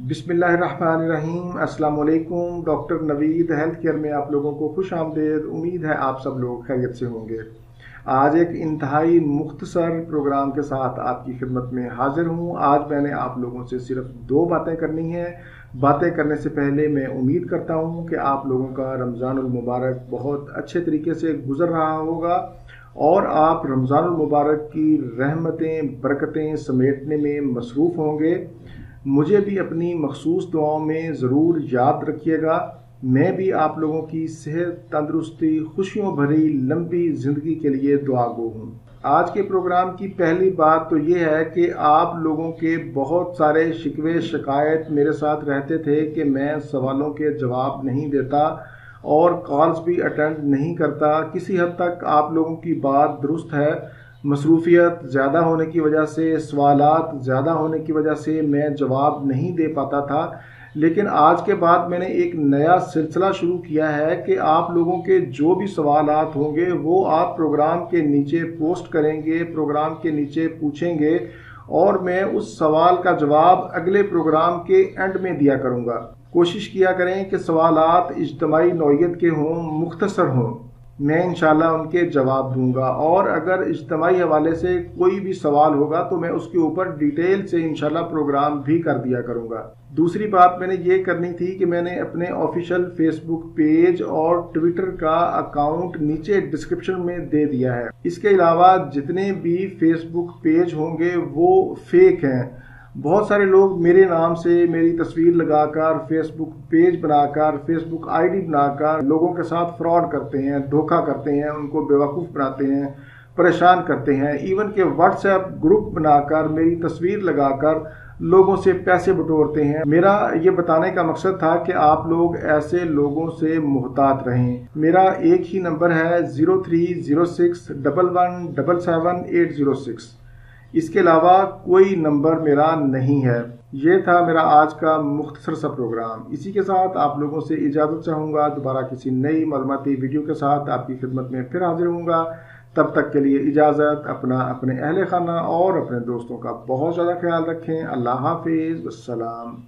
بسم اللہ الرحمن الرحیم۔ السلام علیکم۔ ڈاکٹر نوید ہیلتھ کیئر میں آپ لوگوں کو خوش آمدید۔ امید ہے آپ سب لوگ خیریت سے ہوں گے۔ آج ایک انتہائی مختصر پروگرام کے ساتھ آپ کی خدمت میں حاضر ہوں۔ آج میں نے آپ لوگوں سے صرف 2 باتیں کرنی ہیں۔ باتیں کرنے سے پہلے میں امید کرتا ہوں کہ آپ لوگوں کا رمضان المبارک بہت اچھے طریقے سے گزر رہا ہوگا اور آپ رمضان المبارک کی رحمتیں برکتیں سمیٹنے میں مصروف ہوں گے۔ مجھے بھی اپنی مخصوص دعاؤں میں ضرور یاد رکھیے گا۔ میں بھی آپ لوگوں کی صحت، تندرستی، خوشیوں بھری لمبی زندگی کے لیے دعا گو ہوں۔ آج کے پروگرام کی پہلی بات تو یہ ہے کہ آپ لوگوں کے بہت سارے شکوے شکایت میرے ساتھ رہتے تھے کہ میں سوالوں کے جواب نہیں دیتا اور کالز بھی اٹینڈ نہیں کرتا۔ کسی حد تک آپ لوگوں کی بات درست ہے۔ مصروفیت زیادہ ہونے کی وجہ سے، سوالات زیادہ ہونے کی وجہ سے میں جواب نہیں دے پاتا تھا، لیکن آج کے بعد میں نے ایک نیا سلسلہ شروع کیا ہے کہ آپ لوگوں کے جو بھی سوالات ہوں گے وہ آپ پروگرام کے نیچے پوسٹ کریں گے، پروگرام کے نیچے پوچھیں گے اور میں اس سوال کا جواب اگلے پروگرام کے اینڈ میں دیا کروں گا۔ کوشش کیا کریں کہ سوالات اجتماعی نوعیت کے ہوں، مختصر ہوں۔ میں انشاءاللہ ان کے جواب دوں گا، اور اگر اجتماعی حوالے سے کوئی بھی سوال ہوگا تو میں اس کے اوپر ڈیٹیل سے انشاءاللہ پروگرام بھی کر دیا کروں گا۔ دوسری بات میں نے یہ کرنی تھی کہ میں نے اپنے آفیشیل فیس بک پیج اور ٹویٹر کا اکاؤنٹ نیچے ڈسکرپشن میں دے دیا ہے۔ اس کے علاوہ جتنے بھی فیس بک پیج ہوں گے وہ فیک ہیں۔ بہت سارے لوگ میرے نام سے میری تصویر لگا کر فیس بک پیج بنا کر، فیس بک آئی ڈی بنا کر لوگوں کے ساتھ فراڈ کرتے ہیں، دھوکہ کرتے ہیں، ان کو بیوقوف بناتے ہیں، پریشان کرتے ہیں۔ ایون کہ واٹس ایپ گروپ بنا کر میری تصویر لگا کر لوگوں سے پیسے بٹورتے ہیں۔ میرا یہ بتانے کا مقصد تھا کہ آپ لوگ ایسے لوگوں سے محتاط رہیں۔ میرا ایک ہی نمبر ہے 030611777806۔ اس کے علاوہ کوئی نمبر میرا نہیں ہے۔ یہ تھا میرا آج کا مختصر سا پروگرام۔ اسی کے ساتھ آپ لوگوں سے اجازت چاہوں گا۔ دوبارہ کسی نئی معلوماتی ویڈیو کے ساتھ آپ کی خدمت میں پھر حاضر ہوں گا۔ تب تک کے لیے اجازت۔ اپنے اہل خانہ اور اپنے دوستوں کا بہت زیادہ خیال رکھیں۔ اللہ حافظ۔ السلام۔